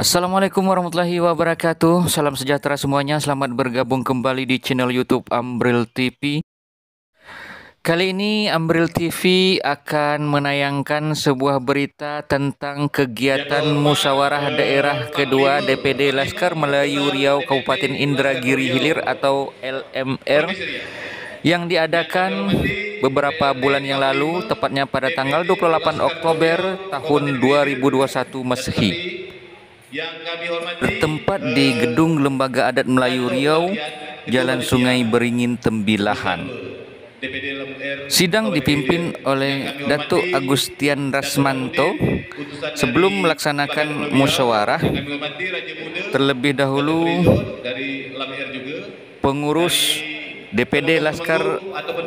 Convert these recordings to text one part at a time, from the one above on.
Assalamualaikum warahmatullahi wabarakatuh. Salam sejahtera semuanya. Selamat bergabung kembali di channel YouTube Ambril TV. Kali ini Ambril TV akan menayangkan sebuah berita tentang kegiatan musyawarah daerah kedua DPD Laskar Melayu Riau Kabupaten Indragiri Hilir atau LMR yang diadakan beberapa bulan yang lalu, tepatnya pada tanggal 28 Oktober tahun 2021 Masehi. Bertempat di Gedung Lembaga Adat Melayu Riau, Jalan Sungai Beringin Tembilahan. Sidang dipimpin oleh Datuk Agustian Rasmanto. Sebelum melaksanakan musyawarah, terlebih dahulu pengurus DPD Laskar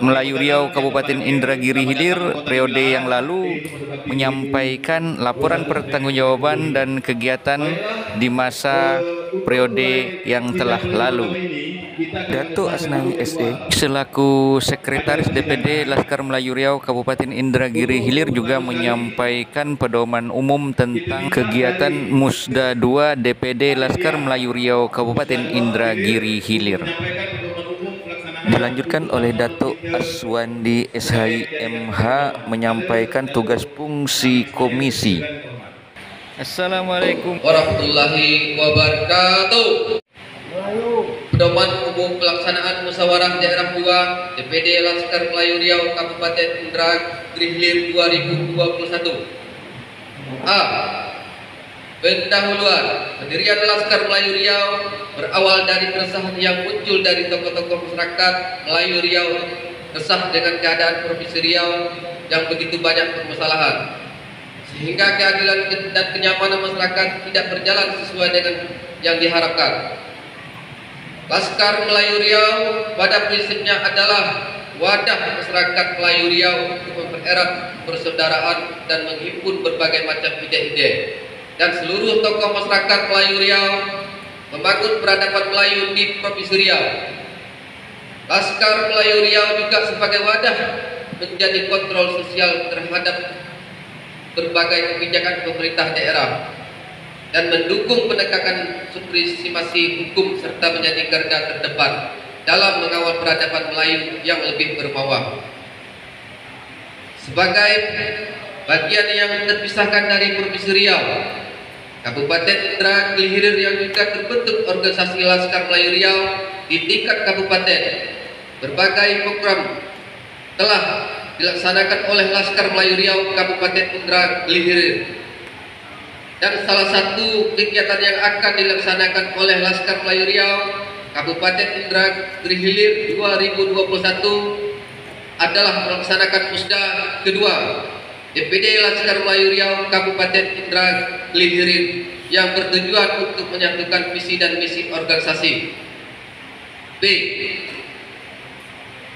Melayu Riau Kabupaten Indragiri Hilir periode yang lalu menyampaikan laporan pertanggungjawaban dan kegiatan di masa periode yang telah lalu. Datuk Asnawi SE selaku Sekretaris DPD Laskar Melayu Riau Kabupaten Indragiri Hilir juga menyampaikan pedoman umum tentang kegiatan Musda 2 DPD Laskar Melayu Riau Kabupaten Indragiri Hilir. Dilanjutkan oleh Datuk Aswandi SHIMH menyampaikan tugas fungsi komisi. Assalamualaikum warahmatullahi wabarakatuh. Pedoman umum pelaksanaan musyawarah daerah 2 DPD Laskar Melayu Riau Kabupaten Indragiri Hilir 2021. A. Pendahuluan. Pendirian Laskar Melayu Riau berawal dari keresahan yang muncul dari tokoh-tokoh masyarakat Melayu Riau, resah dengan keadaan Provinsi Riau yang begitu banyak permasalahan, sehingga keadilan dan kenyamanan masyarakat tidak berjalan sesuai dengan yang diharapkan. Laskar Melayu Riau pada prinsipnya adalah wadah masyarakat Melayu Riau untuk mempererat persaudaraan dan menghimpun berbagai macam ide-ide. Dan seluruh tokoh masyarakat Melayu Riau membangun peradaban Melayu di Provinsi Riau. Laskar Melayu Riau juga sebagai wadah menjadi kontrol sosial terhadap berbagai kebijakan pemerintah daerah dan mendukung penegakan supremasi hukum serta menjadi garda terdepan dalam mengawal peradaban Melayu yang lebih bermarwah. Sebagai bagian yang terpisahkan dari Provinsi Riau, Kabupaten Indragiri Hilir yang juga terbentuk organisasi Laskar Melayu Riau di tingkat kabupaten, berbagai program telah dilaksanakan oleh Laskar Melayu Riau Kabupaten Indragiri Hilir. Dan salah satu kegiatan yang akan dilaksanakan oleh Laskar Melayu Riau Kabupaten Indragiri Hilir 2021 adalah melaksanakan Musda kedua DPD Laskar Melayu Riau Kabupaten Indragiri Hilir yang bertujuan untuk menyatukan visi dan misi organisasi. B.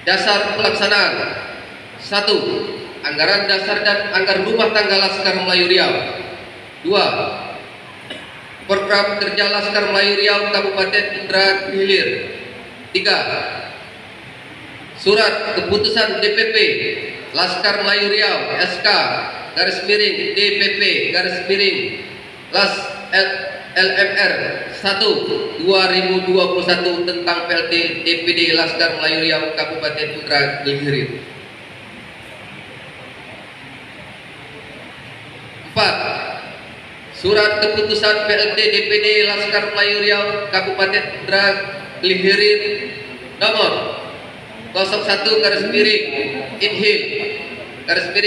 Dasar pelaksanaan. 1. Anggaran dasar dan anggaran rumah tangga Laskar Melayu Riau. 2. Program kerja Laskar Melayu Riau Kabupaten Indragiri Hilir. 3. Surat keputusan DPP Laskar Melayu Riau SK _DPP Las LMR 1 2021 tentang PLT DPD Laskar Melayu Riau Kabupaten Indragiri Hilir. 4. Surat keputusan PLT DPD Laskar Melayu Riau Kabupaten Indragiri Hilir nomor 01-Inhil _3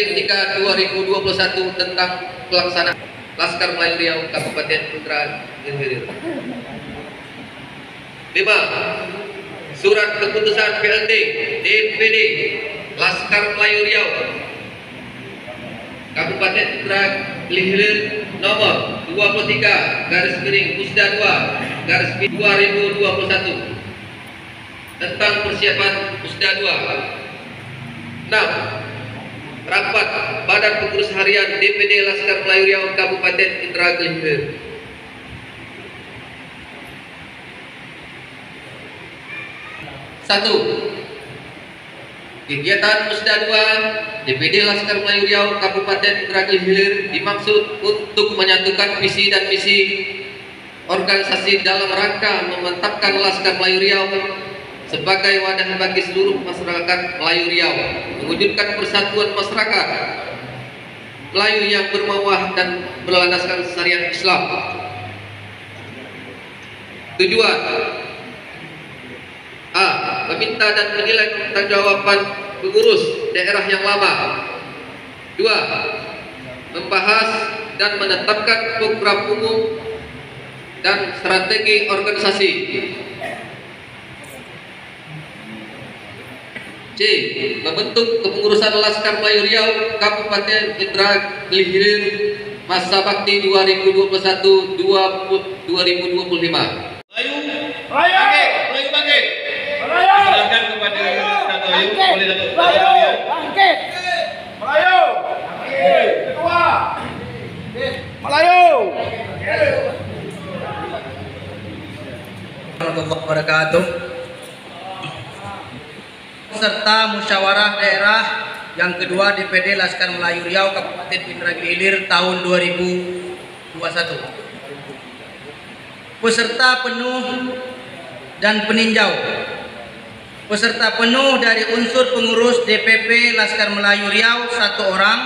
2021 tentang pelaksanaan Laskar Melayu Riau Kabupaten Indragiri Hilir. 5. Surat keputusan PLT DPD Laskar Melayu Riau Kabupaten Indragiri Hilir nomor 23-Musda 2 2021 tentang persiapan Musda 2. 6. Rapat Badan Pengurus Harian DPD Laskar Melayu Riau Kabupaten Indragiri Hilir. 1. Kegiatan Musda 2 DPD Laskar Melayu Riau Kabupaten Indragiri Hilir dimaksud untuk menyatukan visi dan misi organisasi dalam rangka memantapkan Laskar Melayu Riau sebagai wadah bagi seluruh masyarakat Melayu Riau, mewujudkan persatuan masyarakat Melayu yang bermawah dan berlandaskan syariat Islam. Tujuan: A. Meminta dan menilai pertanggungjawaban pengurus daerah yang lama. 2. Membahas dan menetapkan program umum dan strategi organisasi. C. Membentuk kepengurusan Laskar Melayu Riau Kabupaten Indragiri Hilir masa bakti 2021-2025. Melayu bangkit. Silakan kepada Dato' Ayu, boleh Dato' Ayu. Bangkit. Melayu. Ketua. Melayu. Warahmatullahi wabarakatuh. Serta musyawarah daerah yang kedua DPD Laskar Melayu Riau Kabupaten Indragiri Hilir tahun 2021. Peserta penuh dan peninjau. Peserta penuh dari unsur pengurus DPP Laskar Melayu Riau 1 orang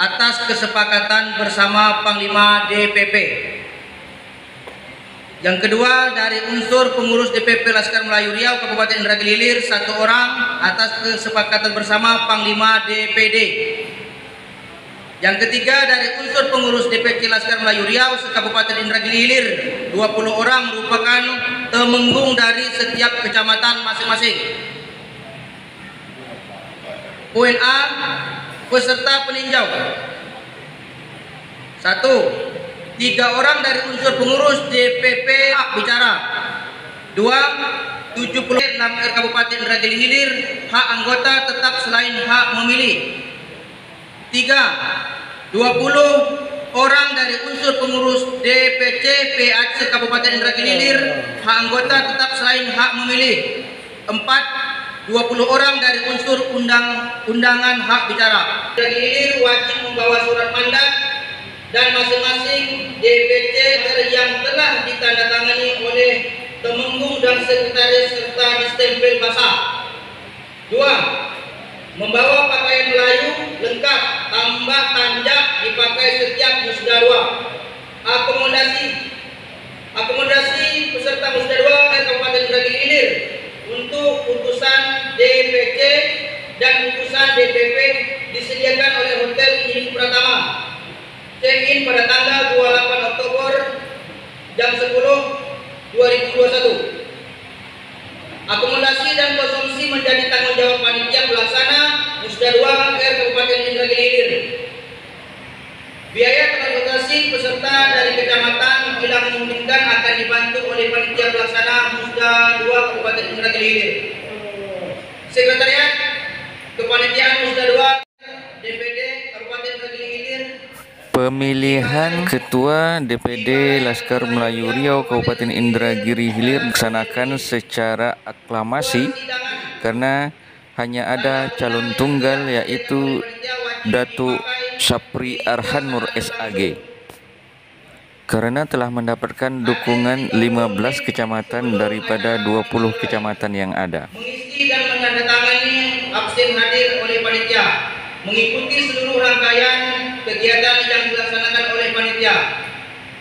atas kesepakatan bersama Panglima DPP. Yang kedua dari unsur pengurus DPP Laskar Melayu Riau Kabupaten Indragiri Hilir 1 orang atas kesepakatan bersama Panglima DPD. Yang ketiga dari unsur pengurus DPC Laskar Melayu Riau Kabupaten Indragiri Hilir 20 orang merupakan temenggung dari setiap kecamatan masing-masing. Poin A, peserta peninjau. 1. 3 orang dari unsur pengurus DPP hak bicara. 2. 70 LAMR Kabupaten Indragiri Hilir hak anggota tetap selain hak memilih. 3. 20 orang dari unsur pengurus DPC PAC Kabupaten Indragiri Hilir hak anggota tetap selain hak memilih. 4. 20 orang dari unsur undangan hak bicara. Indragiri Hilir wajib membawa surat mandat dan masing-masing DPC yang telah ditandatangani oleh temenggung dan sekretaris serta distempel basah. 2. Membawa pakaian Melayu lengkap tambah tanjak dipakai setiap musda 2. Akomodasi peserta musda 2 Kabupaten Indragiri Hilir untuk utusan DPC dan utusan DPP disediakan oleh Hotel Injini Pratama. Check-in pada tanggal 28 Oktober jam 10 2021. Akomodasi dan konsumsi menjadi tanggung jawab panitia pelaksana Musda 2 R Kabupaten Indragiri Hilir. Biaya transportasi peserta dari kecamatan bila memungkinkan akan dibantu oleh panitia pelaksana Musda 2 Kabupaten Indragiri Hilir. Sekretariat Kepanitiaan Musda 2 DPD Kabupaten Indragiri Hilir. Pemilihan Ketua DPD Laskar Melayu Riau Kabupaten Indragiri Hilir dilaksanakan secara aklamasi karena hanya ada calon tunggal yaitu Datuk Sapri Arhan Nur SAG. Karena telah mendapatkan dukungan 15 kecamatan daripada 20 kecamatan yang ada. Mengisi dan menandatangani absen hadir oleh panitia, mengikuti seluruh rangkaian kegiatan yang dilaksanakan oleh panitia,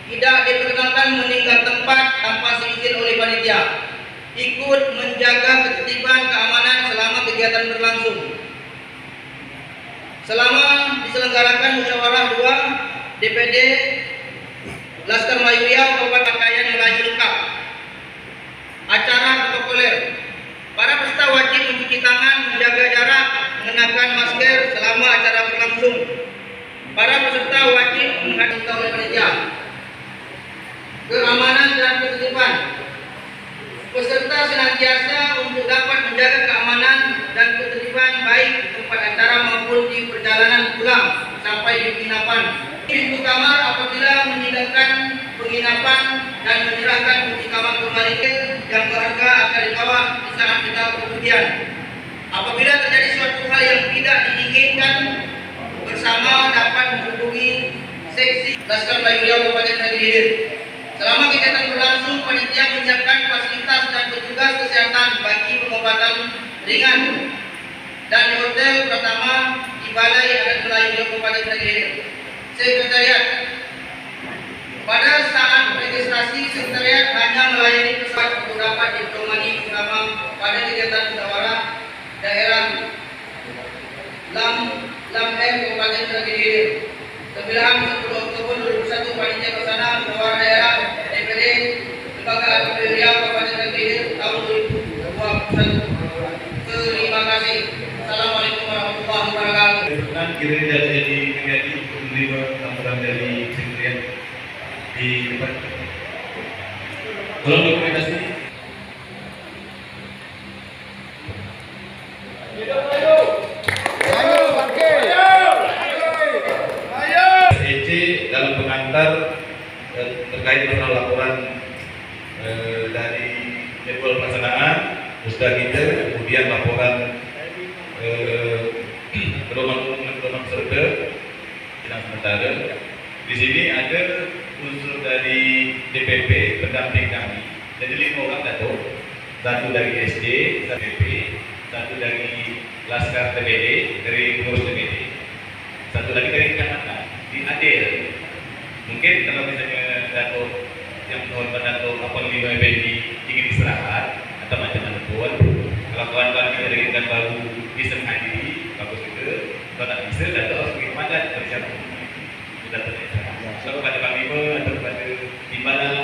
tidak diperkenankan meninggal tempat tanpa seizin oleh panitia, ikut menjaga ketertiban keamanan selama kegiatan berlangsung. Selama diselenggarakan musyawarah 2 DPD Laskar Melayu Riau Kabupaten pakaian Melayu lengkap. Acara protokoler. Para peserta wajib mencuci tangan, menjaga jarak, mengenakan masker selama acara berlangsung. Para peserta wajib menghadiri oleh panitia. Keamanan dan ketertiban. Peserta senantiasa untuk dapat menjaga keamanan dan ketertiban baik di tempat acara maupun di perjalanan pulang sampai di penginapan. Pintu kamar apabila meninggalkan penginapan dan menyerahkan kunci kamar kembali yang berharga akan dibawa di saat kita bepergian. Apabila terjadi suatu hal yang tidak diinginkan bersama dapat menghubungi seksi Laskar Melayu Riau Kabupaten Indragiri Hilir Selama kegiatan berlangsung, panitia menyiapkan fasilitas dan petugas kesehatan bagi pengobatan ringan dan di hotel pertama di Balai Adat Melayu Kabupaten Indragiri. Sekretariat. Pada saat registrasi, sekretariat hanya melayani pesawat untuk dapat diplomani bersama pada kegiatan musyawarah daerah Lam M Kabupaten Indragiri. 9 10 Oktober 2021 panitia pelaksana musyawarah daerah DPD Lembaga Adat Riau Kabupaten Indragiri tahun 2021. Terima kasih. Assalamualaikum warahmatullahi wabarakatuh. Berkenan kiranya jadi menjadi menerima laporan dari sekretariat di depan. Tolong dokumentasi. EC dalam pengantar terkait dengan laporan dari jadwal pelaksanaan musda kita, kemudian laporan pedoman peserta sidang sementara. Di sini ada unsur dari DPP pendamping kami, jadi 5 orang datuk, 1 dari SD, 1 DPP, 1 dari Laskar TPD, dari pengurus TPD, 1 lagi dari kecamatan di Adil. Mungkin kalau misalnya datuk yang terhormat datuk 85 Effendi ingin istirahat atau macam-macam pun, kalau kawan-kawan kita dari kan baru bisa menghadiri, bagus juga. Kalau tak bisa, datuk harus pergi padat persiapan. Kita terlihat. So kepada Pak Bima atau kepada timbalan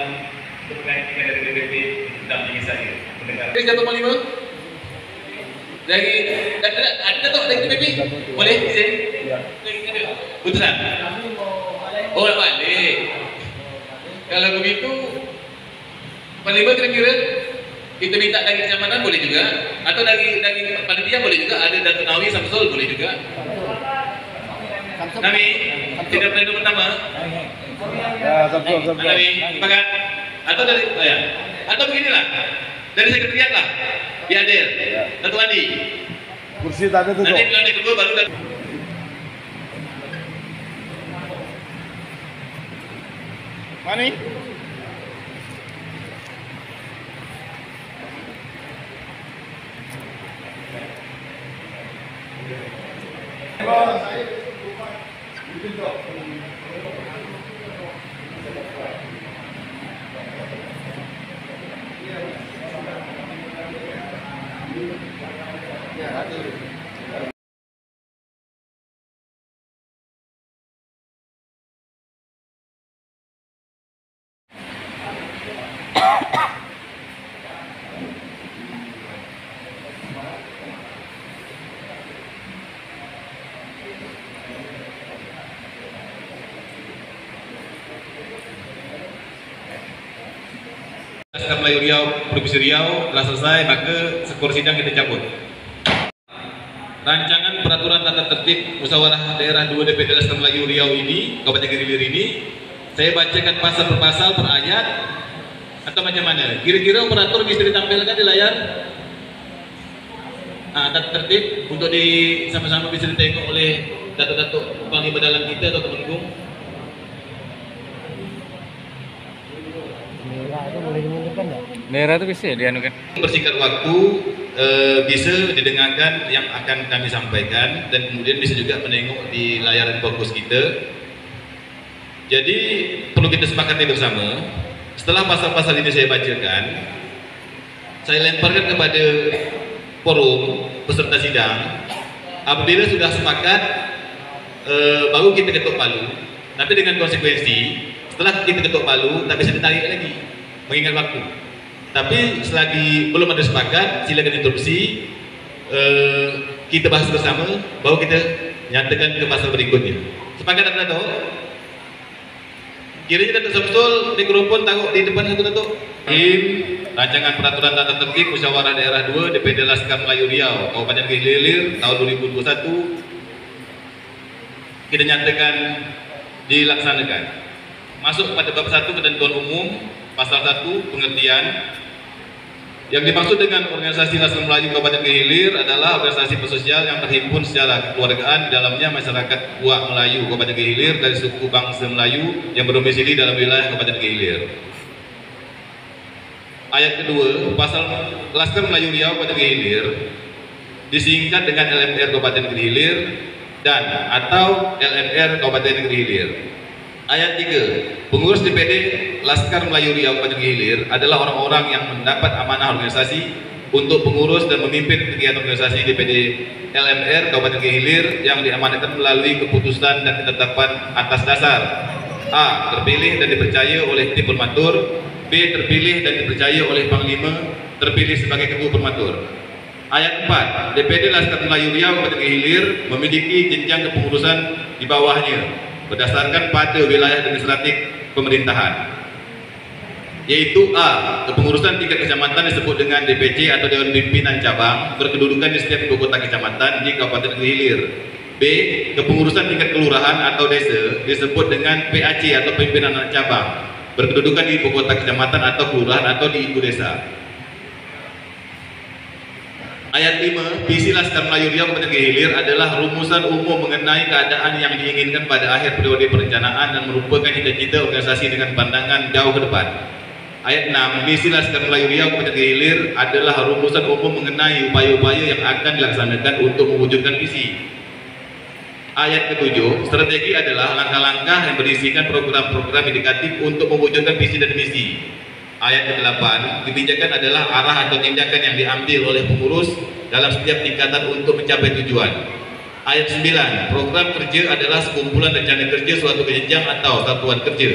untuk pengajian dari DPP untuk dampingi saya mendengar. Datuk Panglima dari ada datuk dari DPP boleh izin? Putusan. Oh nak balik. Kalau begitu Panglima kira-kira kita minta dari kecamatan boleh juga, atau dari panitia boleh juga, ada Datuk Nawi Samsul boleh juga. Nawi, tidak pleno pertama. Ya, Samsul. Nawi, pakat. Atau dari atau beginilah. Dari sekretariat lah. Biar adil. Datuk Andi. Kursi tadi tu. Nanti bulan kedua baru Mana ni? Laskar Melayu Riau, Provinsi Riau telah selesai, maka skor sidang kita cabut. Rancangan peraturan tata tertib musyawarah daerah 2 DPD Laskar Melayu Riau ini, Kabupaten Gilir ini, saya bacakan pasal per pasal per ayat atau macam mana? Kira-kira operator bisa ditampilkan di layar tata tertib untuk sama-sama bisa ditengok oleh datuk-datuk panglima dalam kita atau Kemenkum. Daerah itu bisa dianukan. Bersingkat waktu bisa didengarkan yang akan kami sampaikan dan kemudian bisa juga menengok di layar fokus kita. Jadi perlu kita sepakati bersama. Setelah pasal-pasal ini saya bacakan, saya lemparkan kepada forum peserta sidang. Apabila sudah sepakat, baru kita ketuk palu. Tapi dengan konsekuensi, setelah kita ketuk palu, tak bisa ditarik lagi, mengingat waktu. Tapi selagi belum ada sepakat, silakan interupsi, kita bahas bersama, baru kita nyatakan ke pasal berikutnya. Sepakat tak Datuk? Kiranya Datuk Samsul mikrofon taruh di depan satu Datuk. Rancangan peraturan tata tertib musyawarah daerah 2 DPD Laskar Melayu Riau Kabupaten Gilir tahun 2021 kita nyatakan dilaksanakan. Masuk pada bab 1 ketentuan umum pasal 1 pengertian. Yang dimaksud dengan organisasi Laskar Melayu Kabupaten Gilir adalah organisasi sosial yang terhimpun secara kekeluargaan di dalamnya masyarakat Uak Melayu Kabupaten Gilir dari suku bangsa Melayu yang berdomisili dalam wilayah Kabupaten Gilir. Ayat kedua, pasal Laskar Melayu Riau Kabupaten Negeri Hilir disingkat dengan LMR Kabupaten Negeri Hilir dan atau LMR Kabupaten Negeri Hilir. Ayat 3, pengurus DPD Laskar Melayu Riau Kabupaten Negeri Hilir adalah orang-orang yang mendapat amanah organisasi untuk pengurus dan memimpin kegiatan organisasi DPD LMR Kabupaten Negeri Hilir yang diamanatkan melalui keputusan dan ketetapan atas dasar A. Terpilih dan dipercaya oleh tim permatur, B. Terpilih dan dipercaya oleh Panglima terpilih sebagai ketua permatur. Ayat 4, DPD Laskar Melayu Riau Kabupaten Negeri Hilir memiliki jenjang kepengurusan di bawahnya berdasarkan pada wilayah administratif pemerintahan, yaitu A. Kepengurusan tingkat kecamatan disebut dengan DPC atau Dewan Pimpinan Cabang berkedudukan di setiap ibu kota kecamatan di Kabupaten Negeri Hilir. B. Kepengurusan tingkat kelurahan atau desa disebut dengan PAC atau Pimpinan Anak Cabang berkedudukan di ibu kota kecamatan atau kelurahan atau di ibu desa. Ayat 5, visi Laskar Melayu Riau Kabupaten Negeri Hilir adalah rumusan umum mengenai keadaan yang diinginkan pada akhir periode perencanaan dan merupakan cita-cita organisasi dengan pandangan jauh ke depan. Ayat 6, visi Laskar Melayu Riau Kabupaten Negeri Hilir adalah rumusan umum mengenai upaya-upaya yang akan dilaksanakan untuk mewujudkan visi. Ayat ke-7, strategi adalah langkah-langkah yang berisikan program-program indikatif untuk mewujudkan visi dan misi. Ayat ke-8, kebijakan adalah arah atau tindakan yang diambil oleh pengurus dalam setiap tingkatan untuk mencapai tujuan. Ayat 9, program kerja adalah sekumpulan rencana kerja suatu jenjang atau satuan kerja.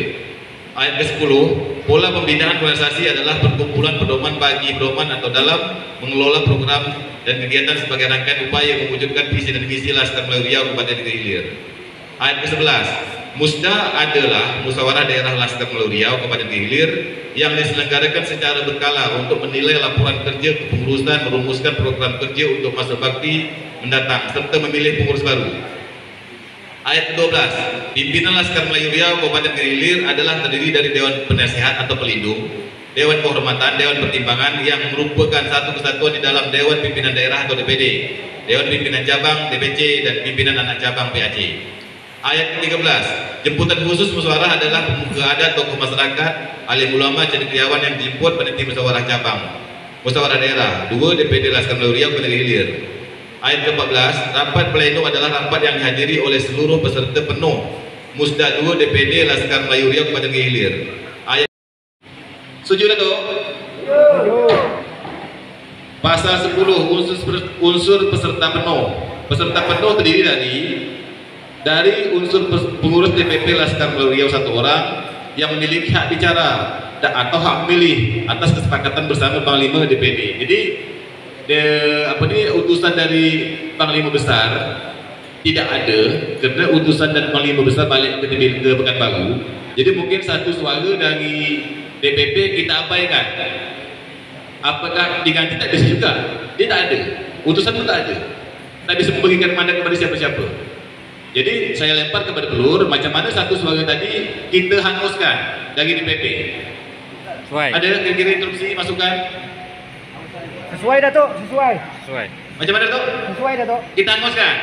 Ayat ke-10, pola pembinaan organisasi adalah perkumpulan pedoman bagi pedoman atau dalam mengelola program dan kegiatan sebagai rangkaian upaya mewujudkan visi dan misi Laskar Melayu Riau Kabupaten Negeri Hilir. Ayat ke-11, Musda adalah musyawarah daerah Laskar Melayu Riau Kabupaten Negeri Hilir yang diselenggarakan secara berkala untuk menilai laporan kerja kepengurusan, merumuskan program kerja untuk masa bakti mendatang serta memilih pengurus baru. Ayat ke-12, pimpinan Laskar Melayu Riau Kabupaten Negeri Hilir adalah terdiri dari Dewan Penasihat atau Pelindung, Dewan Kehormatan, Dewan Pertimbangan yang merupakan satu kesatuan di dalam Dewan Pimpinan Daerah atau DPD, Dewan Pimpinan Cabang DPC dan Pimpinan Anak Cabang PAC. Ayat ke-13, jemputan khusus musyawarah adalah pemuka adat, tokoh masyarakat, alim ulama, cendekiawan yang dijemput peneliti musyawarah cabang, musyawarah daerah, 2 DPD Laskar Melayu Riau Kabupaten Negeri Hilir. Ayat ke-14, rapat pleno adalah rapat yang dihadiri oleh seluruh peserta penuh Musda 2 DPD Laskar Melayu Riau Kabupaten Negeri Hilir. Ayat setuju tak tu? Pasal 10, unsur peserta penuh. Peserta penuh terdiri dari unsur pengurus DPP Laskar Melayu Riau 1 orang yang memiliki hak bicara atau hak memilih atas kesepakatan bersama Panglima DPD. Jadi utusan dari Panglima Besar tidak ada kerana utusan dan Panglima Besar balik ke Pekanbaru. Jadi mungkin satu suara dari DPP kita abaikan. Apakah diganti? Tak bisa juga. Dia tak ada. Utusan pun tak ada. Tak bisa memberikan mandat kepada siapa-siapa. Jadi saya lempar kepada pelur macam mana satu suara tadi kita hanguskan dari DPP. Ada kira-kira instruksi masukan? Sesuai Datuk, sesuai. Macam mana Datuk? Sesuai Datuk. Kita hanguskan.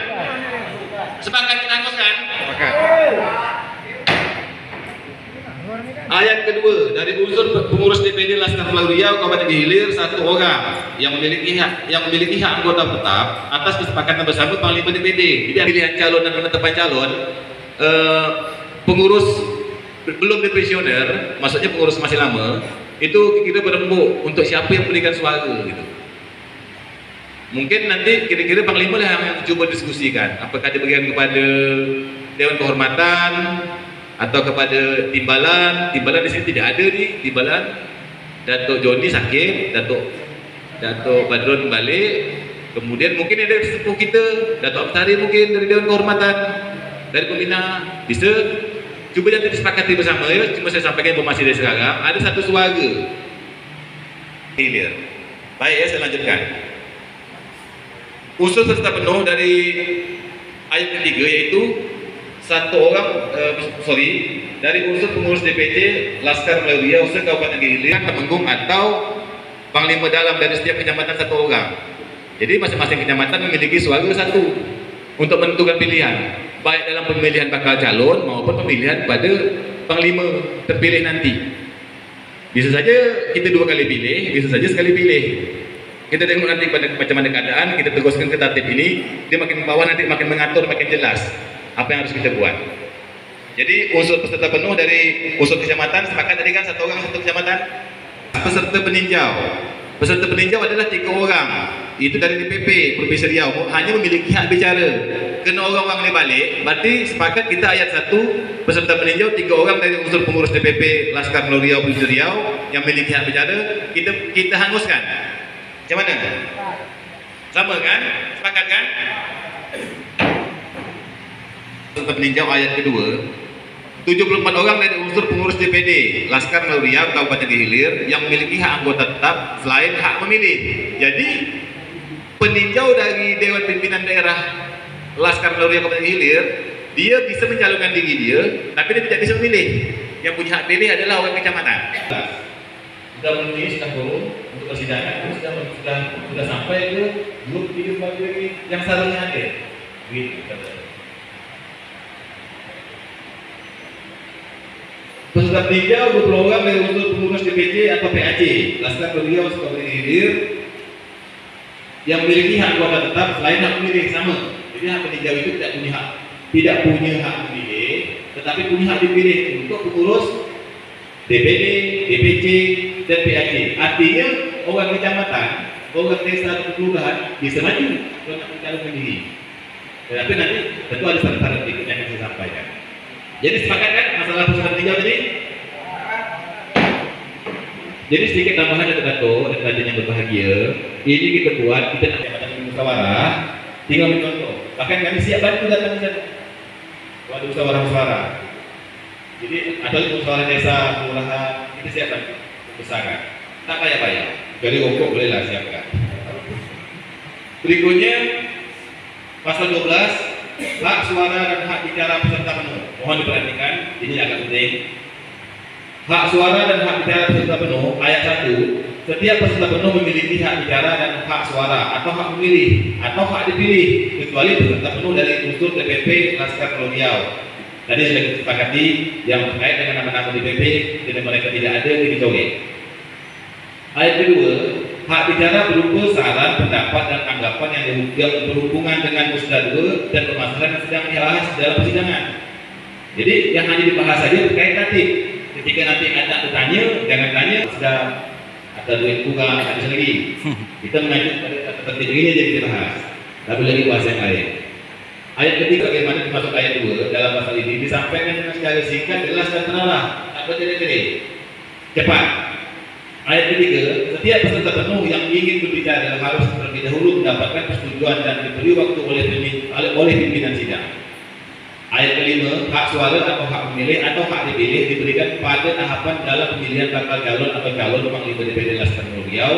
Sepakat kita hanguskan? Sepakat. Ayat kedua, dari unsur pengurus DPD Laskar Melayu Riau Kabupaten Negeri Hilir 1 orang yang memiliki hak anggota tetap atas kesepakatan bersama Panglima DPD. Jadi pilihan calon dan penetapan calon pengurus belum dipensioner, maksudnya pengurus masih lama, itu kita berembuk untuk siapa yang memberikan suara gitu. Mungkin nanti kira-kira Panglima lah yang cuba diskusikan apakah diberikan kepada Dewan Kehormatan atau kepada timbalan. Timbalan di sini tidak ada nih, timbalan. Datuk Joni sakit, Datuk Badrun balik. Kemudian mungkin ada sesepuh kita, Datuk Abtari mungkin dari Dewan Kehormatan, dari pembina. Bisa cuba nanti disepakati bersama ya. Cuma saya sampaikan informasi dari sekarang. Ada satu suara. Hilir. Baik ya, saya lanjutkan. Unsur serta penuh dari ayat ketiga yaitu satu orang, dari unsur pengurus DPC Laskar Melayu Riau se-Kabupaten Negeri Hilir, Temenggung atau Panglima Dalam dari setiap kecamatan 1 orang. Jadi masing-masing kecamatan memiliki suara 1 untuk menentukan pilihan, baik dalam pemilihan bakal calon maupun pemilihan pada Panglima terpilih nanti. Bisa saja kita 2 kali pilih, bisa saja sekali pilih. Kita tengok nanti macam mana keadaan, kita teruskan ke tertib ini, dia makin bawah nanti makin mengatur, makin jelas apa yang harus kita buat. Jadi unsur peserta penuh dari unsur kecamatan, sepakat tadi kan 1 orang 1 kecamatan. Peserta peninjau adalah 3 orang, itu dari DPP Provinsi Riau, hanya memiliki hak bicara. Kena orang-orang ni balik, berarti sepakat kita ayat 1, peserta peninjau 3 orang dari unsur pengurus DPP Laskar Melayu Riau Provinsi Riau yang memiliki hak bicara, kita hanguskan. Macam mana? Sama kan? Sepakat kan? Peserta peninjau ayat kedua, 74 orang dari unsur pengurus DPD Laskar Melayu Riau Kabupaten Hilir yang memiliki hak anggota tetap selain hak memilih. Jadi peninjau dari Dewan Pimpinan Daerah Laskar Melayu Riau Kabupaten Hilir, dia bisa mencalonkan diri dia, tapi dia tidak bisa memilih. Yang punya hak pilih adalah orang kecamatan. Sudah memenuhi, sudah turun untuk persidangan, sudah sampai ke grup 3 yang seharusnya hadir. Gitu. Peserta peninjau 20 orang dari unsur pengurus DPC atau PAC Laskar Melayu Riau Kabupaten Hilir yang memiliki hak anggota tetap selain hak memilih. Sama. Jadi hak peninjau itu tidak punya hak memilih, tetapi punya hak dipilih untuk pengurus DPD, DPC, dan PAC. Artinya orang kecamatan, orang desa atau kelurahan bisa maju untuk mencalonkan diri. Tetapi nanti tentu ada syarat-syarat berikut yang akan saya sampaikan. Jadi sepakat kan masalah peserta peninjau tadi? Jadi sedikit tambahan dari Dato dan Raden yang berbahagia, ini kita buat, kita nak jabatan musyawarah, tinggal mencontoh. Bahkan kami siap bantu datang ke sana. Ada musyawarah. Jadi ada musyawarah desa, kelurahan, kita siap bantu. Besaran. Tak payah-payah. Jadi rokok bolehlah siapkan. Berikutnya pasal 12. Hak suara dan hak bicara peserta penuh. Mohon diperhatikan, ini agak penting. Hak suara dan hak bicara peserta penuh, ayat 1. Setiap peserta penuh memiliki hak bicara dan hak suara atau hak memilih atau hak dipilih, kecuali peserta penuh dari unsur DPP Laskar Melayu Riau. Tadi sudah disepakati yang terkait dengan nama-nama DPP, jadi mereka tidak ada dicoret. Ayat kedua, hak bicara berupa saran, pendapat, dan anggapan yang berhubungan dengan musda 2 dan permasalahan yang sedang dibahas dalam persidangan. Jadi yang hanya dibahas saja terkait tatib. Ketika nanti ada bertanya, jangan tanya sudah ada duit kurang, ada lagi. Kita mengajuk pada tatib ini jadi dibahas. Tapi lagi bahas yang lain. Ayat ketiga bagaimana dimaksud ayat 2 dalam pasal ini disampaikan dengan secara singkat, jelas dan terarah, tak bertele-tele, cepat. Ayat ketiga, setiap peserta penuh yang ingin berbicara harus terlebih dahulu mendapatkan persetujuan dan diberi waktu oleh pimpinan sidang. Ayat kelima, hak suara atau hak memilih atau hak dipilih diberikan pada tahapan dalam pemilihan bakal calon atau calon panglima DPD Laskar Melayu Riau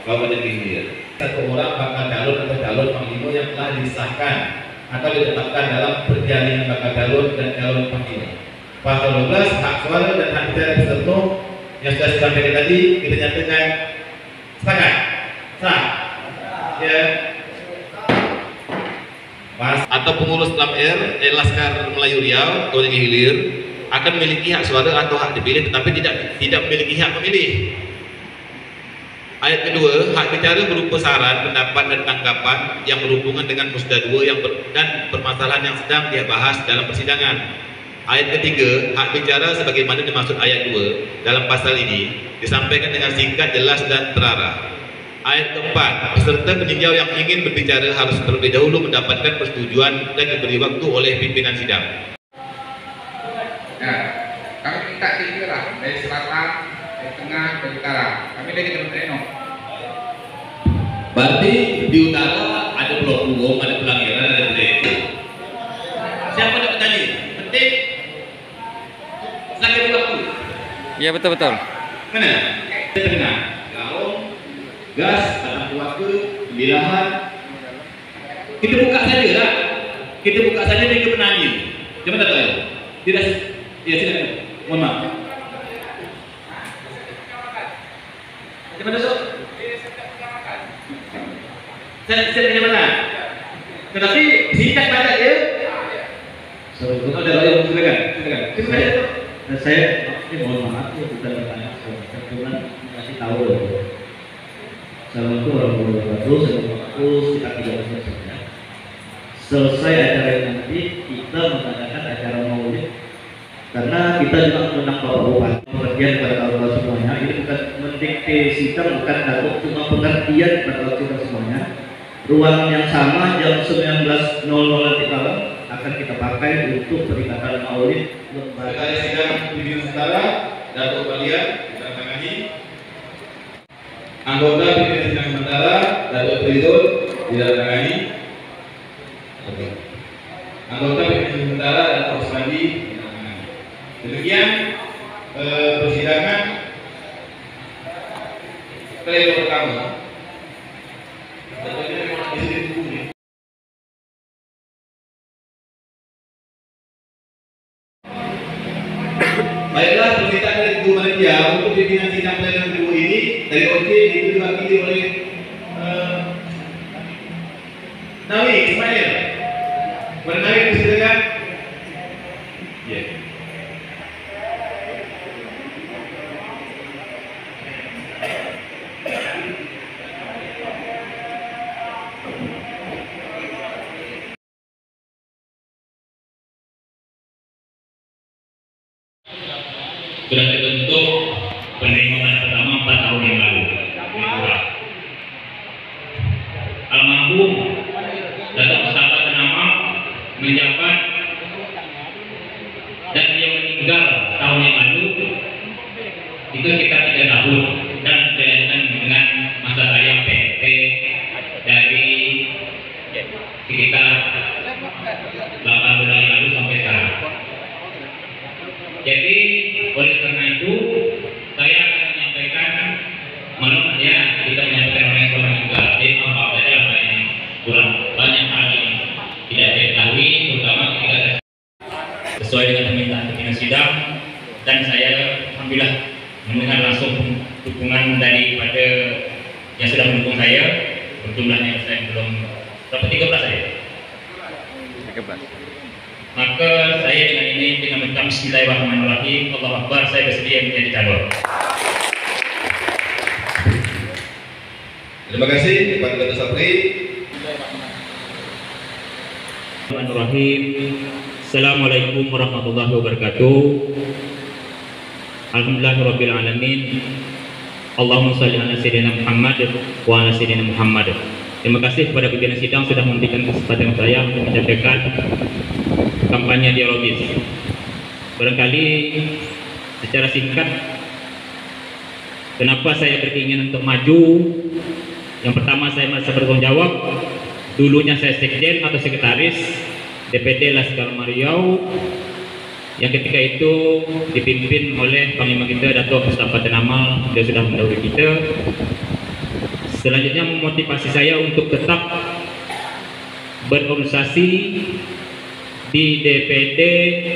Kabupaten Hilir. 1 orang bakal calon atau calon panglima yang telah disahkan atau ditetapkan dalam perjalanan bakal calon dan calon panglima. Pasal 12, hak suara dan hak bicara peserta yang sudah disampaikan tadi kita nyatakan sepakat, sah, ya. Atau pengurus LAMR Laskar Melayu Riau Kabupaten Hilir akan memiliki hak suara atau hak dipilih, tetapi tidak memiliki hak memilih. Ayat kedua, hak bicara berupa saran, pendapat, dan tanggapan yang berhubungan dengan musda 2 dan permasalahan yang sedang dibahas dalam persidangan. Ayat ketiga, hak bicara sebagaimana dimaksud ayat 2 dalam pasal ini disampaikan dengan singkat, jelas, dan terarah. Ayat keempat, peserta peninjau yang ingin berbicara harus terlebih dahulu mendapatkan persetujuan dan diberi waktu oleh pimpinan sidang. Nah, kami minta tiga dari selatan, dari tengah, dari utara. Kami dari Kementerian. Berarti di utara ada Pulau Punggung, ada Pelangiran, ada Belitung. Siapa nak bertanya? Penting. Sakit waktu. Ya, betul-betul. Mana? Tengah. Gaung, gas, tanah keluarga, pemilihan. Kita buka saja lah. Kita buka saja dengan penanya. Coba tak tahu. Tidak. Ya, silakan. Mohon maaf. Di mana tu? Saya di mana? Tetapi singkat banget ya. Ada yang silakan. Silakan. Saya mohon maaf ya bukan bertanya, cuman kasih tahu loh. Assalamualaikum warahmatullahi wabarakatuh. Saya pukul sekitar 3 menit saja. Selesai acara ini nanti kita mengadakan acara maulid karena kita juga mengundang Bapak Bupati, pengertian kepada kawan semuanya. Ini bukan mendikte sidang, bukan takut, cuma pengertian kepada kita semuanya. Ruang yang sama jam 19.00 nanti malam akan kita pakai untuk peringatan maulid lembaga. Sekretaris sidang pimpinan sementara Datuk Balian ditandatangani. Anggota pimpinan sidang sementara Datuk Trizul ditandatangani. Oke. Anggota pimpinan sementara Datuk Osmandi ditandatangani. Demikian persidangan pleno pertama. Baiklah, permintaan dari Ibu Maria untuk pimpinan sidang pleno kedua ini dari OJ itu diwakili oleh Nawi Ismail. Nawi persilakan. Ya. Sudah terbentuk penerimaan pertama 4 tahun yang lalu. Almarhum Datuk Mustafa Tanama menjabat dan dia meninggal tahun yang lalu itu sekitar 3 tahun dan dilanjutkan dengan masa saya PNP dari sekitar 8 bulan yang lalu sampai sekarang. Jadi oleh karena itu saya akan menyampaikan maklum ya kita menyampaikan oleh seorang juga maaf saja apa yang kurang banyak hal yang tidak saya ketahui terutama ketika saya sesuai dengan permintaan pimpinan sidang dan saya alhamdulillah mendengar langsung dukungan daripada yang sudah mendukung saya berjumlahnya saya belum berapa 13 saya 13. Maka saya dengan ini dengan mengucap Bismillahirrahmanirrahim, Allahu Akbar, saya bersedia menjadi calon. Terima kasih kepada Datuk Sapri. Bismillahirrahmanirrahim. Assalamualaikum warahmatullahi wabarakatuh. Alhamdulillahirabbil alamin. Allahumma shalli ala sayyidina Muhammad wa ala sayyidina Muhammad. Terima kasih kepada pimpinan sidang sudah memberikan kesempatan saya untuk menyampaikan kampanye dialogis. Barangkali secara singkat kenapa saya berkeinginan untuk maju. Yang pertama saya merasa bertanggung jawab. Dulunya saya sekjen atau sekretaris DPD Laskar Riau yang ketika itu dipimpin oleh Panglima kita Datuk Mustafa Tanama. Dia sudah mendahului kita. Selanjutnya memotivasi saya untuk tetap berorganisasi di DPD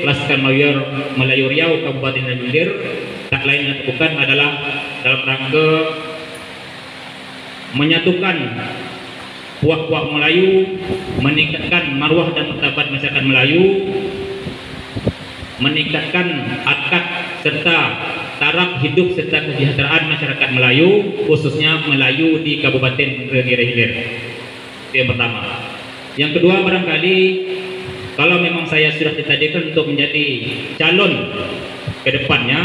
Laskar Melayu Riau Kabupaten Hilir. Tak lain yang bukan adalah dalam rangka menyatukan puak-puak Melayu, meningkatkan marwah dan martabat masyarakat Melayu, meningkatkan harkat serta taraf hidup serta kesejahteraan masyarakat Melayu, khususnya Melayu di Kabupaten Hilir. Itu yang pertama. Yang kedua, barangkali kalau memang saya sudah ditakdirkan untuk menjadi calon ke depannya,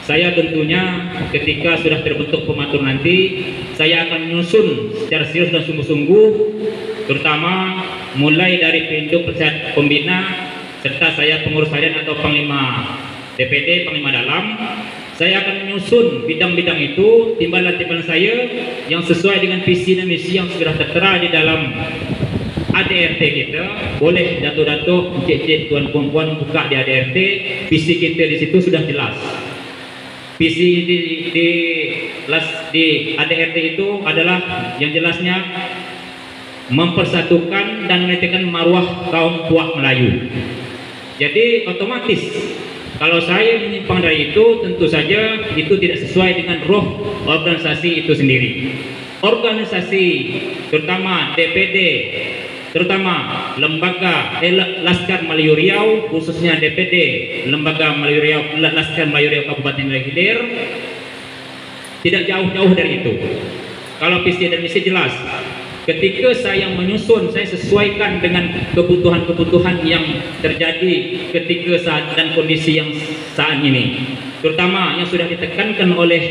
saya tentunya ketika sudah terbentuk pematur nanti, saya akan menyusun secara serius dan sungguh-sungguh, terutama mulai dari induk pembina serta saya pengurus harian atau Panglima DPD, Panglima Dalam. Saya akan menyusun bidang-bidang itu, timbalan-timbalan saya yang sesuai dengan visi dan misi yang sudah tertera di dalam ADRT kita. Boleh datuk-datuk, encik-encik, tuan-puan buka di ADRT. Visi kita di situ sudah jelas. Visi di ADRT itu adalah yang jelasnya mempersatukan dan meningkatkan marwah kaum puak Melayu. Jadi otomatis kalau saya menyimpang dari itu, tentu saja itu tidak sesuai dengan roh organisasi itu sendiri. Organisasi terutama DPD terutama Laskar Melayu Riau, khususnya DPD Lembaga Melayu Riau, Laskar Melayu Riau Kabupaten Hilir, tidak jauh-jauh dari itu. Kalau visi dan misi jelas. Ketika saya menyusun, saya sesuaikan dengan kebutuhan-kebutuhan yang terjadi ketika saat dan kondisi yang saat ini. Terutama yang sudah ditekankan oleh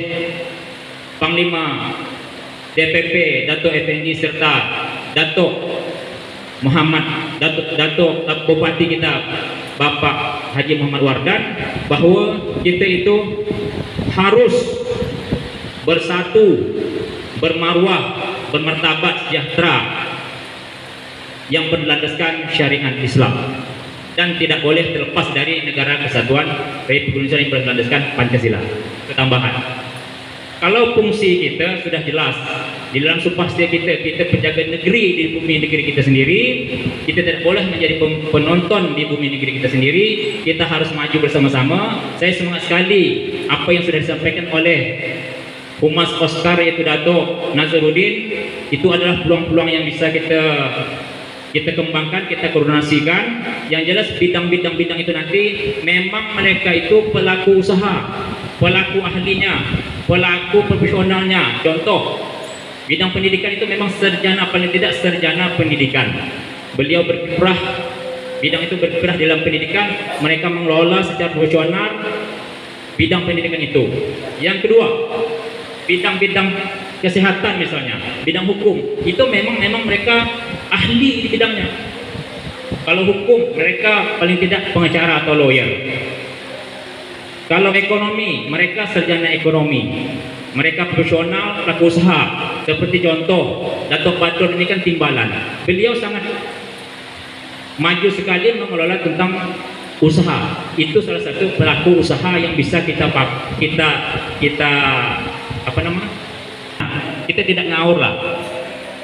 Panglima DPP Dato' Effendi serta Dato' Muhammad Dato' Bupati kita Bapak Haji Muhammad Wardan, bahwa kita itu harus bersatu, bermarwah, bermartabat sejahtera yang berlandaskan syariat Islam dan tidak boleh terlepas dari negara kesatuan Republik Indonesia yang berlandaskan Pancasila. Ketambahan, kalau fungsi kita sudah jelas di dalam sumpah setia kita penjaga negeri di bumi negeri kita sendiri, kita tidak boleh menjadi penonton di bumi negeri kita sendiri, kita harus maju bersama-sama. Saya semangat sekali apa yang sudah disampaikan oleh Humas Oscar yaitu Dato' Nazarudin. Itu adalah peluang-peluang yang bisa kita kembangkan, kita koordinasikan. Yang jelas bidang-bidang itu nanti memang mereka itu pelaku usaha, pelaku ahlinya, pelaku profesionalnya. Contoh, bidang pendidikan itu memang sarjana, paling tidak sarjana pendidikan. Beliau berkiprah, bidang itu berkiprah dalam pendidikan, mereka mengelola secara profesional bidang pendidikan itu. Yang kedua, bidang-bidang kesehatan misalnya, bidang hukum, itu memang mereka ahli di bidangnya. Kalau hukum, mereka paling tidak pengacara atau lawyer. Kalau ekonomi, mereka sarjana ekonomi, mereka profesional pelaku usaha. Seperti contoh Dato' Badrun ini kan timbalan, beliau sangat maju sekali mengelola tentang usaha. Itu salah satu pelaku usaha yang bisa kita kita tidak ngawur lah,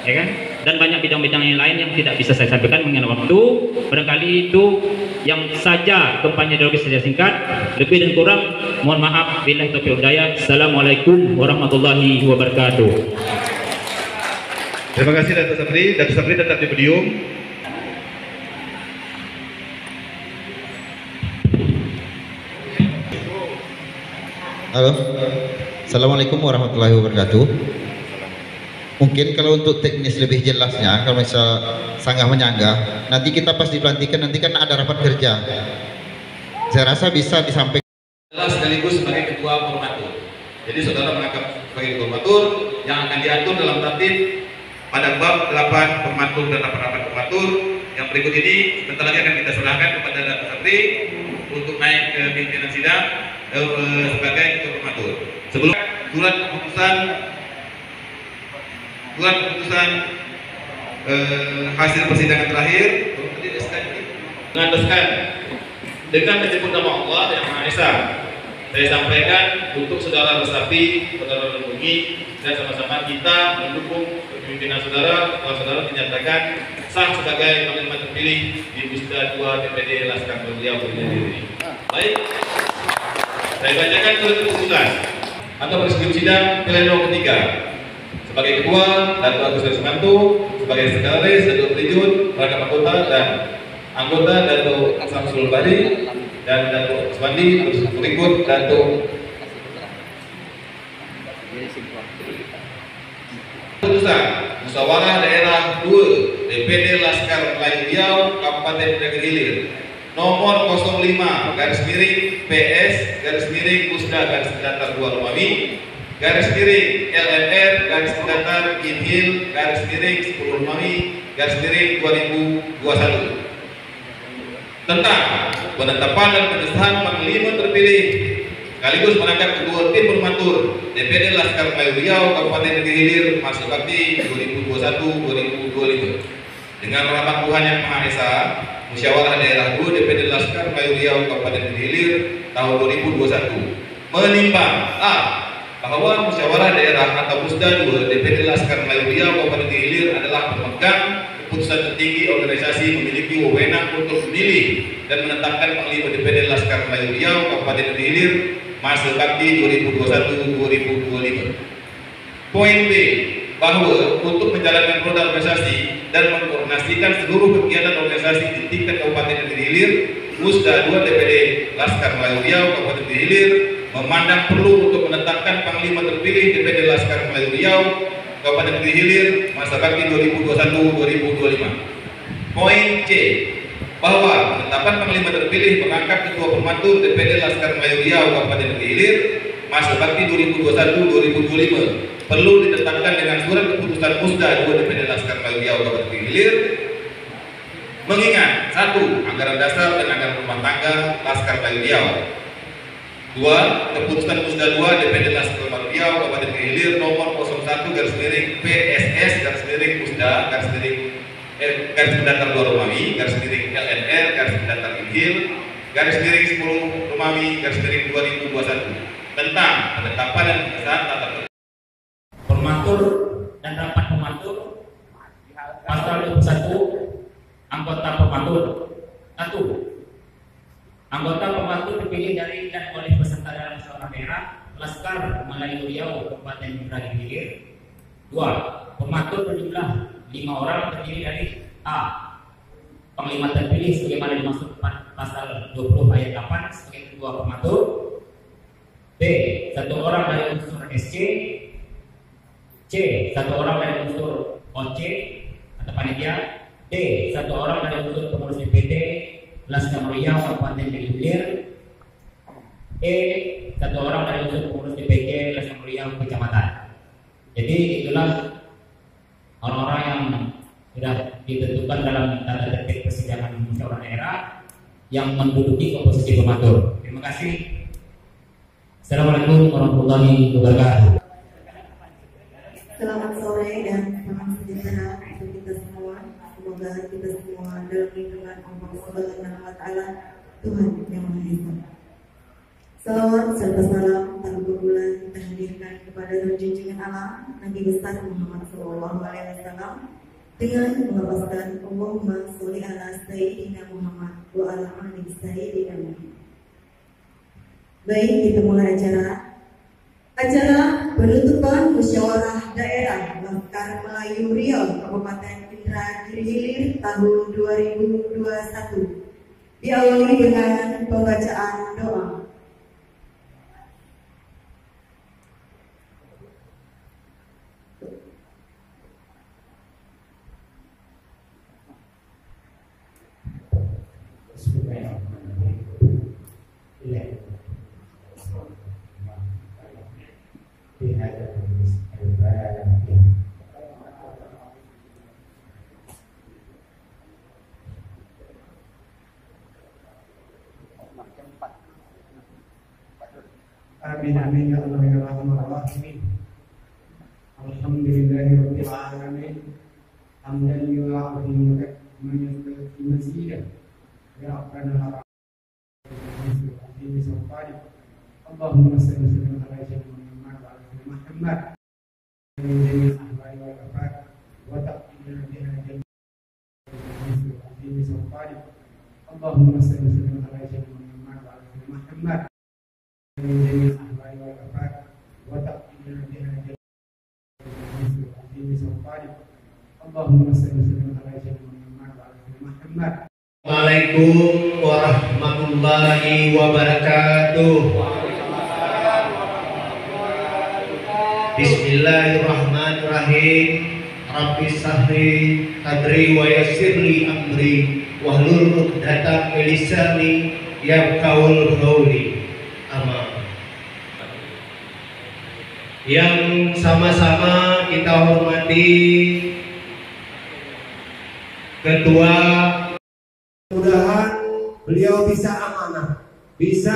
ya kan? Dan banyak bidang-bidang yang lain yang tidak bisa saya sampaikan mengenai waktu. Barangkali itu yang saja kampanye ideologis saja singkat. Lebih dan kurang mohon maaf. Billahi taufiq wal hidayah. Assalamualaikum warahmatullahi wabarakatuh. Terima kasih Dato' Sapri. Dato' Sapri tetap di podium. Halo, Assalamualaikum warahmatullahi wabarakatuh. Mungkin kalau untuk teknis lebih jelasnya, kalau misal sanggah menyanggah, nanti kita pas dipelantikan, nanti kan ada rapat kerja. Saya rasa bisa disampaikan Sekaligus sebagai ketua formatur. Jadi saudara menangkap sebagai ketua formatur yang akan diatur dalam tertib pada bab 8 formatur dan rapat-rapat formatur. Yang berikut ini sebentar lagi akan kita serahkan kepada Dato' Sapri untuk naik ke pimpinan sidang sebagai ketua formatur. Sebelum surat keputusan hasil persidangan terakhir mengataskan dengan menyebut nama Allah yang Maha Esa. Saya sampaikan untuk saudara resapi, saudara renungi, dan sama-sama kita mendukung kepemimpinan saudara. Kalau saudara dinyatakan sah sebagai panglima terpilih di Pusda 2 DPD Laskar Riau ini. Baik, saya bacakan surat keputusan atau persekusi sidang pleno ketiga. Sebagai ketua Dato' Agus Rismanto, sebagai sekretaris Dato' Trijun, rangkap anggota dan anggota Dato' Samsul Bari dan Dato' Swandi, terus berikut Dato' Keputusan Musyawarah Daerah 2 DPD Laskar Melayu Riau Kabupaten Hilir nomor 05 /PS Pusda /2 Romawi /LNR Inhil /10 Romawi /2021 tentang penetapan dan pengesahan panglima terpilih sekaligus menangkap kedua tim formatur DPD Laskar Melayu Riau Kabupaten Hilir masa bakti 2021-2025 dengan rahmat Tuhan Yang Maha Esa. Musyawarah Daerah 2 DPD Laskar Melayu Riau Kabupaten Hilir tahun 2021 menimbang A. Bahwa musyawarah daerah atau Pusda 2 DPD Laskar Melayu Riau Kabupaten Hilir adalah pemegang keputusan tertinggi organisasi memiliki wewenang untuk memilih dan menetapkan panglima DPD Laskar Melayu Riau Kabupaten Hilir masa bakti 2021-2025. Poin B. bahwa untuk menjalankan roda organisasi dan mengkoordinasikan seluruh kegiatan organisasi di tingkat Kabupaten Negeri Hilir, Musda 2 DPD Laskar Melayu Riau Kabupaten Negeri Hilir memandang perlu untuk menetapkan Panglima terpilih DPD Laskar Melayu Riau Kabupaten Negeri Hilir masa bakti 2021-2025. Poin C, bahwa penetapan Panglima terpilih mengangkat Ketua Pematur DPD Laskar Melayu Riau Kabupaten Negeri Hilir masa bakti 2021-2025 perlu ditetapkan dengan surat keputusan Musda 2 DPD Laskar Melayu Riau Kabupaten Negeri Hilir, mengingat 1. Anggaran dasar dan anggaran rumah tangga Laskar Melayu Riau. 2. Keputusan Musda 2 DPD Laskar Melayu Riau Kabupaten Negeri Hilir nomor 01-PSS-LNR-10-10 tentang penetapan dan pengesahan tata tertib Pematur dan rapat pematur. Pasal 21, anggota pematur. 1. Anggota pematur dipilih dari dan oleh peserta dalam musyawarah daerah Laskar Melayu Riau Kabupaten Negeri Hilir. 2. Pematur berjumlah 5 orang terdiri dari A. Panglima terpilih sebagaimana dimaksud pasal 20 ayat 8 sebagai ketua pematur. B. 1 orang dari unsur SC. C. 1 orang dari unsur OC atau panitia. D. 1 orang dari unsur pengurus DPD Laskar Riau Kabupaten Negeri Hilir. E. 1 orang dari unsur pengurus DPD Laskar Riau Kecamatan. Jadi itulah orang-orang yang sudah ditentukan dalam tata tertib persidangan musyawarah daerah yang menduduki posisi pematur. Terima kasih. Assalamualaikum warahmatullahi wabarakatuh. Selamat sore dan salam sejahtera untuk kita semua. Semoga kita semua dalam lindungan Allah Subhanahu wa Ta'ala, Tuhan yang Maha Esa. Salawat serta salam tanpa bulan kita hadirkan kepada junjungan Allah Nabi besar Muhammad SAW dengan melafazkan Allahumma sholli ala Sayyidina Muhammad wa ala ali Sayyidina Muhammad. Baik, kita mulai acara penutupan musyawarah daerah Laskar Melayu Riau Kabupaten Indragiri Hilir tahun 2021 diawali dengan pembacaan doa. Amin amin ya Allah ya Rahman Rahim. Alhamdulillahirabbil alamin. Hamdan yu'afi man yasbiqu mazida. Ya Rabbana Allahumma salli ala sayyidina Muhammad wa ala ali Muhammad. Jami'il ahwali wal afat wa taqina biha jami'il Allahumma salli ala sayyidina Muhammad wa ala ali Muhammad. Jami'il ahwali wal afat wa taqina biha jami'il Allahumma salli ala sayyidina Muhammad wa ala ali Muhammad. Assalamualaikum warahmatullahi wabarakatuh. Bismillahirrahmanirrahim. Rabbi sahri sadri wa yassirli amri wahlul 'uqdatam min lisani yafqahul qawli. Amin. Yang sama-sama kita hormati Ketua. Mudah-mudahan beliau bisa amanah, bisa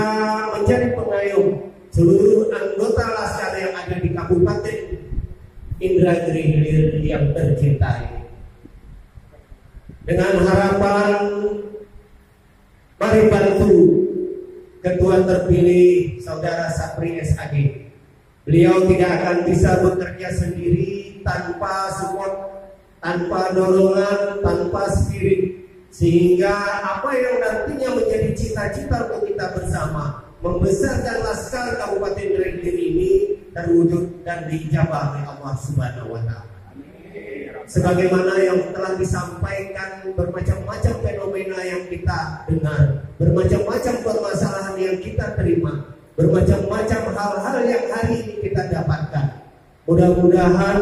menjadi pengayom seluruh anggota Laskar yang ada di Kabupaten Indragiri Hilir yang tercintai. Dengan harapan, mari bantu Ketua terpilih Saudara Sapri SAG. Beliau tidak akan bisa bekerja sendiri tanpa support, tanpa dorongan, tanpa spirit. Sehingga apa yang nantinya menjadi cita-cita untuk kita bersama membesarkan Laskar Kabupaten Indragiri ini terwujud dan diijabah oleh Allah Subhanahu wa Ta'ala. sebagaimana yang telah disampaikan, bermacam-macam fenomena yang kita dengar, bermacam-macam permasalahan yang kita terima, bermacam-macam hal-hal yang hari ini kita dapatkan. Mudah-mudahan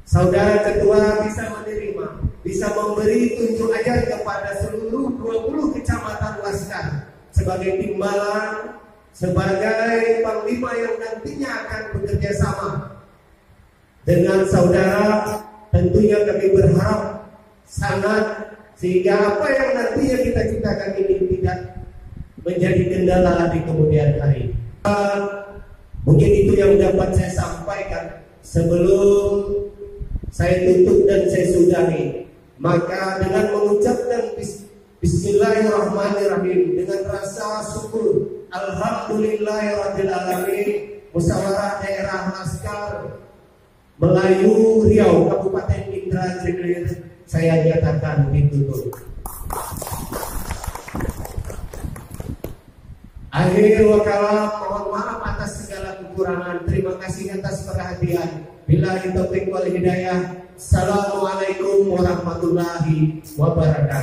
saudara ketua bisa menerima, bisa memberi tunjuk ajar kepada seluruh 20 kecamatan Laskar sebagai timbalan, sebagai panglima yang nantinya akan bekerja sama dengan saudara. Tentunya kami berharap sangat sehingga apa yang nantinya kita ciptakan ini tidak menjadi kendala di kemudian hari. Mungkin itu yang dapat saya sampaikan sebelum saya tutup dan saya sudahi. Maka dengan mengucapkan Bismillahirrahmanirrahim, dengan rasa syukur, Alhamdulillahirabbil alamin, musyawarah daerah Laskar Melayu Riau Kabupaten Indragiri Hilir saya nyatakan ditutup. Akhir wakalam, mohon maaf atas segala kekurangan. Terima kasih atas perhatian. Billahi taufiq wal hidayah. Assalamualaikum warahmatullahi wabarakatuh.